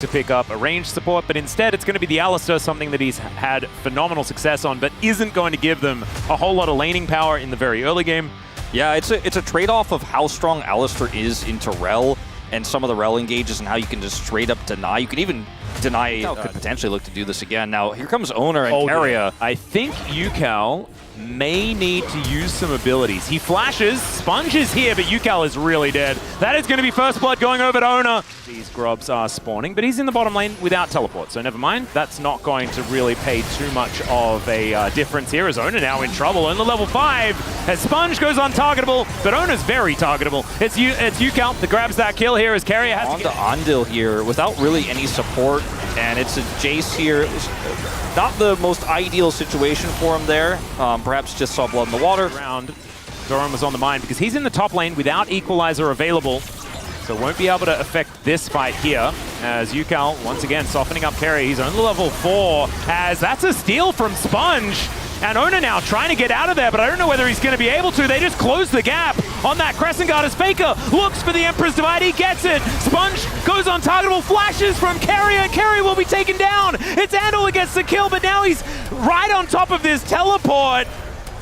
to pick up a range support, but instead it's going to be the Alistar, something that he's had phenomenal success on, but isn't going to give them a whole lot of laning power in the very early game. Yeah, it's a trade-off of how strong Alistar is into Rel and some of the Rel engages and how you can just straight up deny. You can even deny, could potentially look to do this again. Now, here comes Owner and Keria. I think Yukal may need to use some abilities. He flashes, Sponge is here, but Yukal is really dead. That is going to be first blood going over to Owner. These grubs are spawning, but he's in the bottom lane without teleport, so never mind. That's not going to really pay too much of a difference here, as Owner now in trouble. On the level 5, as Sponge goes untargetable, but Owner's very targetable. It's Yukal that grabs that kill here as Keria has to get Andil here without really any support, and it's a Jace here. Not the most ideal situation for him there. Perhaps just saw blood in the water. Doran was on the mine because he's in the top lane without Equalizer available. So won't be able to affect this fight here. As Yukal, once again, softening up Keria. He's only level 4, as that's a steal from Sponge. And Owner now trying to get out of there, but I don't know whether he's going to be able to. They just close the gap on that Crescent Guard as Faker looks for the Emperor's Divide. He gets it. Sponge goes on targetable, flashes from Keria. Keria will be taken down. It's Andal that gets the kill, but now he's right on top of this teleport.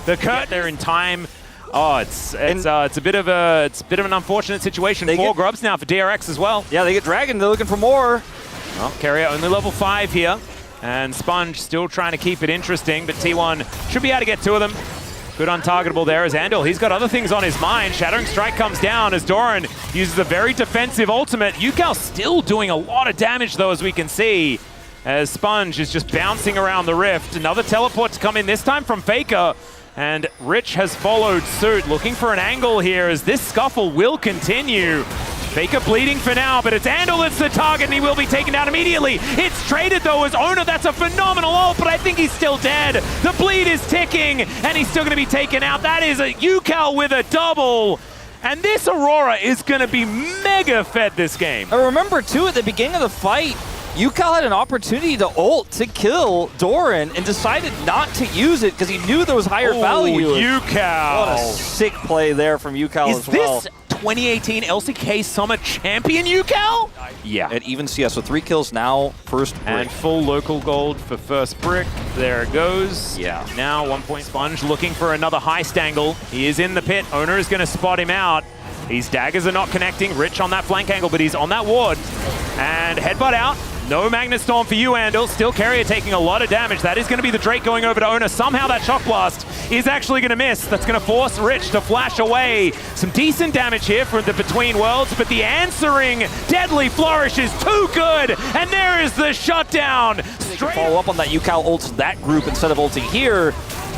The Kurt there in time. Oh, it's a bit of an unfortunate situation for grubs now for DRX as well. Yeah, they get Dragon. They're looking for more. Well, Keria only level 5 here. And Sponge still trying to keep it interesting, but T1 should be able to get 2 of them. Good untargetable there as Andal. He's got other things on his mind. Shattering Strike comes down as Doran uses a very defensive ultimate. Yukal still doing a lot of damage though, as we can see, as Sponge is just bouncing around the rift. Another teleport to come in, this time from Faker. And Rich has followed suit, looking for an angle here as this scuffle will continue. Faker bleeding for now, but it's Andal that's the target, and he will be taken down immediately. It's traded though as Owner. That's a phenomenal ult, but I think he's still dead. The bleed is ticking, and he's still going to be taken out. That is a Yukal with a double. And this Aurora is going to be mega fed this game. I remember too, at the beginning of the fight, Yukal had an opportunity to ult to kill Doran and decided not to use it because he knew there was higher value. Yukal. What a sick play there from Yukal as well. Is this 2018 LCK Summer Champion Yukal? Yeah. At even CS with 3 kills now, first brick. And full local gold for first brick. There it goes. Yeah. Now 1 point Sponge looking for another heist angle. He is in the pit. Owner is going to spot him out. These daggers are not connecting. Rich on that flank angle, but he's on that ward. And headbutt out. No Magnet Storm for you, Andal. Still Keria taking a lot of damage. That is going to be the Drake going over to Owner. Somehow that Shock Blast is actually going to miss. That's going to force Rich to flash away. Some decent damage here from the Between Worlds, but the answering Deadly Flourish is too good. And there is the shutdown. Follow up on that Yukal ults that group instead of ulting here.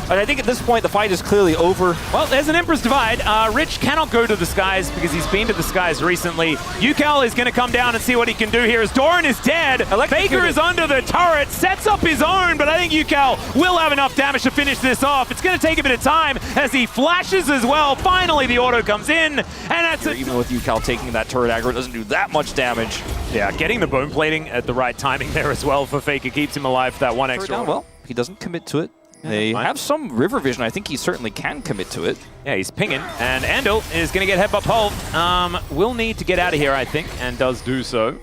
But I think at this point, the fight is clearly over. Well, there's an Emperor's Divide. Rich cannot go to the skies because he's been to the skies recently. Yukal is going to come down and see what he can do here as Doran is dead. Faker is under the turret, sets up his own, but I think Yukal will have enough damage to finish this off. It's going to take a bit of time as he flashes as well. Finally, the auto comes in, and that's it. Even with Yukal taking that turret aggro, it doesn't do that much damage. Yeah, getting the bone plating at the right timing there as well for Faker keeps him alive for that one extra. Well, he doesn't commit to it. They have some river vision. I think he certainly can commit to it. Yeah, he's pinging, and Andal is going to get headbutt pulled. Will need to get out of here, I think, and does do so.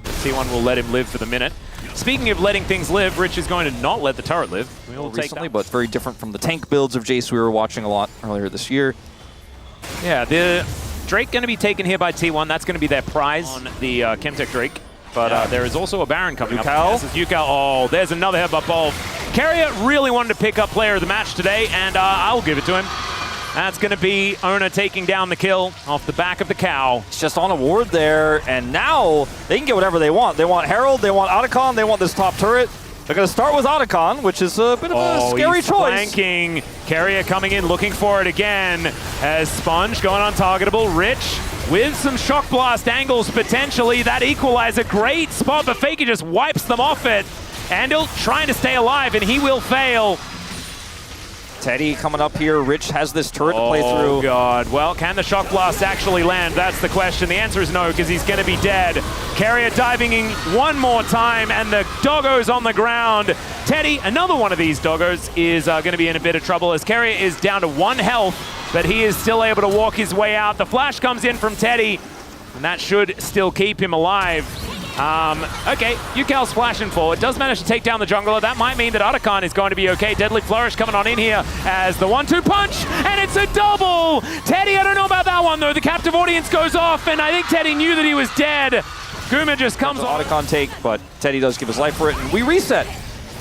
T1 will let him live for the minute. Speaking of letting things live, Rich is going to not let the turret live. We'll take recently, but very different from the tank builds of Jace we were watching a lot earlier this year. Yeah, the Drake going to be taken here by T1. That's going to be their prize on the Chemtech Drake. But there is also a Baron coming up. This is Yukal. Oh, there's another headbutt ball. Keria really wanted to pick up player of the match today, and I'll give it to him. That's going to be Owner taking down the kill off the back of the cow. It's just on a ward there, and now they can get whatever they want. They want Herald, they want Otacon, they want this top turret. They're going to start with Otacon, which is a bit of a scary choice. Flanking. Keria coming in, looking for it again. As Sponge going untargetable. Rich with some Shock Blast angles potentially. That Equalizer, great spot, but Faker just wipes them off it. Andal trying to stay alive, and he will fail. Teddy coming up here. Rich has this turret to play through. Oh, God. Well, can the Shock Blast actually land? That's the question. The answer is no, because he's going to be dead. Keria diving in one more time, and the doggo's on the ground. Teddy, another one of these doggos, is going to be in a bit of trouble as Keria is down to 1 health, but he is still able to walk his way out. The flash comes in from Teddy, and that should still keep him alive. Okay, UCal splashing forward, does manage to take down the jungler. That might mean that Otacon is going to be okay. Deadly Flourish coming on in here as the 1-2 punch, and it's a double! Teddy, I don't know about that one though. The captive audience goes off, and I think Teddy knew that he was dead. Guma just comes on. Otacon take, but Teddy does give his life for it, and we reset.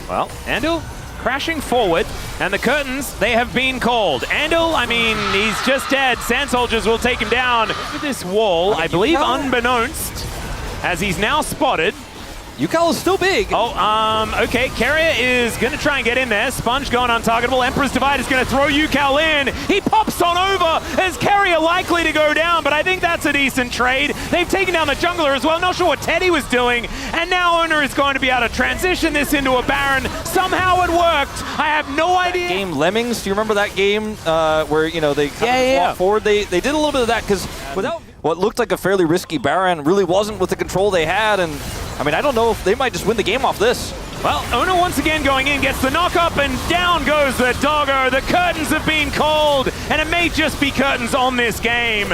Well, Andal crashing forward, and the curtains, they have been called. Andal, I mean, he's just dead. Sand Soldiers will take him down. With this wall, I believe unbeknownst, as he's now spotted. UCal is still big. Oh, okay. Carrier is going to try and get in there. Sponge going untargetable. Emperor's Divide is going to throw UCal in. He pops on over as Carrier likely to go down, but I think that's a decent trade. They've taken down the jungler as well. Not sure what Teddy was doing. And now Owner is going to be able to transition this into a Baron. Somehow it worked. I have no idea. Game Lemmings, do you remember that game where, you know, they kind of walked forward? They did a little bit of that because without what looked like a fairly risky Baron really wasn't with the control they had, and I mean, I don't know if they might just win the game off this. Well, Owner once again going in, gets the knock up, and down goes the dogger. The curtains have been called, and it may just be curtains on this game.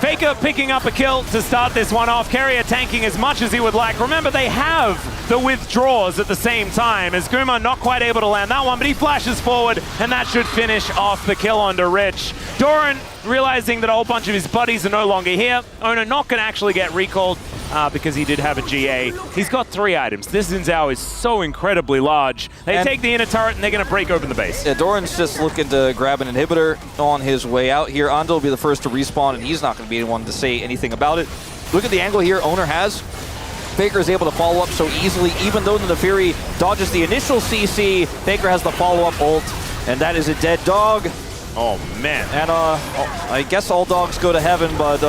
Faker picking up a kill to start this one off. Carrier tanking as much as he would like. Remember, they have the withdraws at the same time, as Guma not quite able to land that one, but he flashes forward, and that should finish off the kill onto Rich. Doran realizing that a whole bunch of his buddies are no longer here. Owner not going to actually get recalled because he did have a GA. He's got 3 items. This Xin Zhao is so incredibly large. They take the inner turret, and they're going to break open the base. Yeah, Doran's just looking to grab an inhibitor on his way out here. Andal will be the first to respawn, and he's not going to be the one to say anything about it. Look at the angle here Owner has. Faker is able to follow up so easily, even though the Nefiri dodges the initial CC. Faker has the follow-up ult, and that is a dead dog. Oh, man. And I guess all dogs go to heaven, but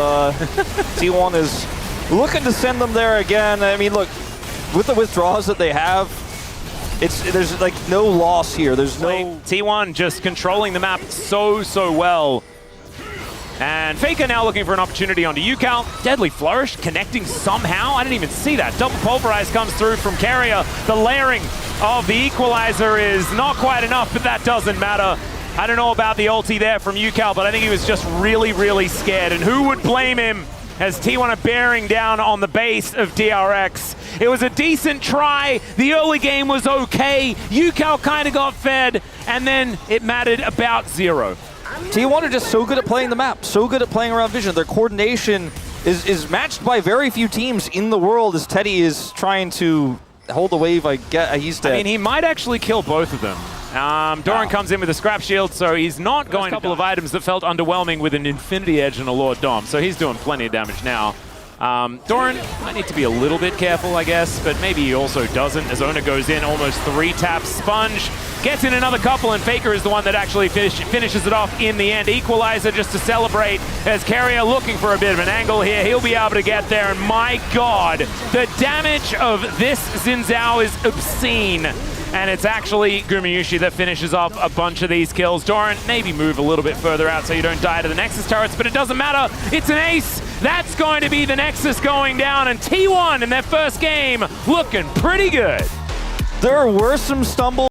T1 is looking to send them there again. I mean, look, with the withdrawals that they have, there's like no loss here. There's no... T1 just controlling the map so well. And Faker now looking for an opportunity onto UCal. Deadly Flourish connecting somehow. I didn't even see that. Double Pulverize comes through from Carrier. The layering of the Equalizer is not quite enough, but that doesn't matter. I don't know about the ulti there from UCal, but I think he was just really scared. And who would blame him as T1 are bearing down on the base of DRX. It was a decent try. The early game was okay. UCal kind of got fed, and then it mattered about 0. T1 are just so good at playing the map, so good at playing around vision. Their coordination is matched by very few teams in the world as Teddy is trying to hold the wave. I get he's dead. I mean, he might actually kill both of them. Doran comes in with a scrap shield, so he's not going to. A couple of items that felt underwhelming with an Infinity Edge and a Lord Dom, so he's doing plenty of damage now. Doran might need to be a little bit careful, I guess, but maybe he also doesn't, as Owner goes in, almost 3 taps. Sponge gets in another couple, and Faker is the one that actually finishes it off in the end. Equalizer just to celebrate, as Carrier looking for a bit of an angle here. He'll be able to get there, and my God, the damage of this Xin Zhao is obscene. And it's actually Gumayushi that finishes off a bunch of these kills. Doran, maybe move a little bit further out so you don't die to the Nexus turrets, but it doesn't matter. It's an ace. That's going to be the Nexus going down, and T1 in their first game looking pretty good. There were some stumbles.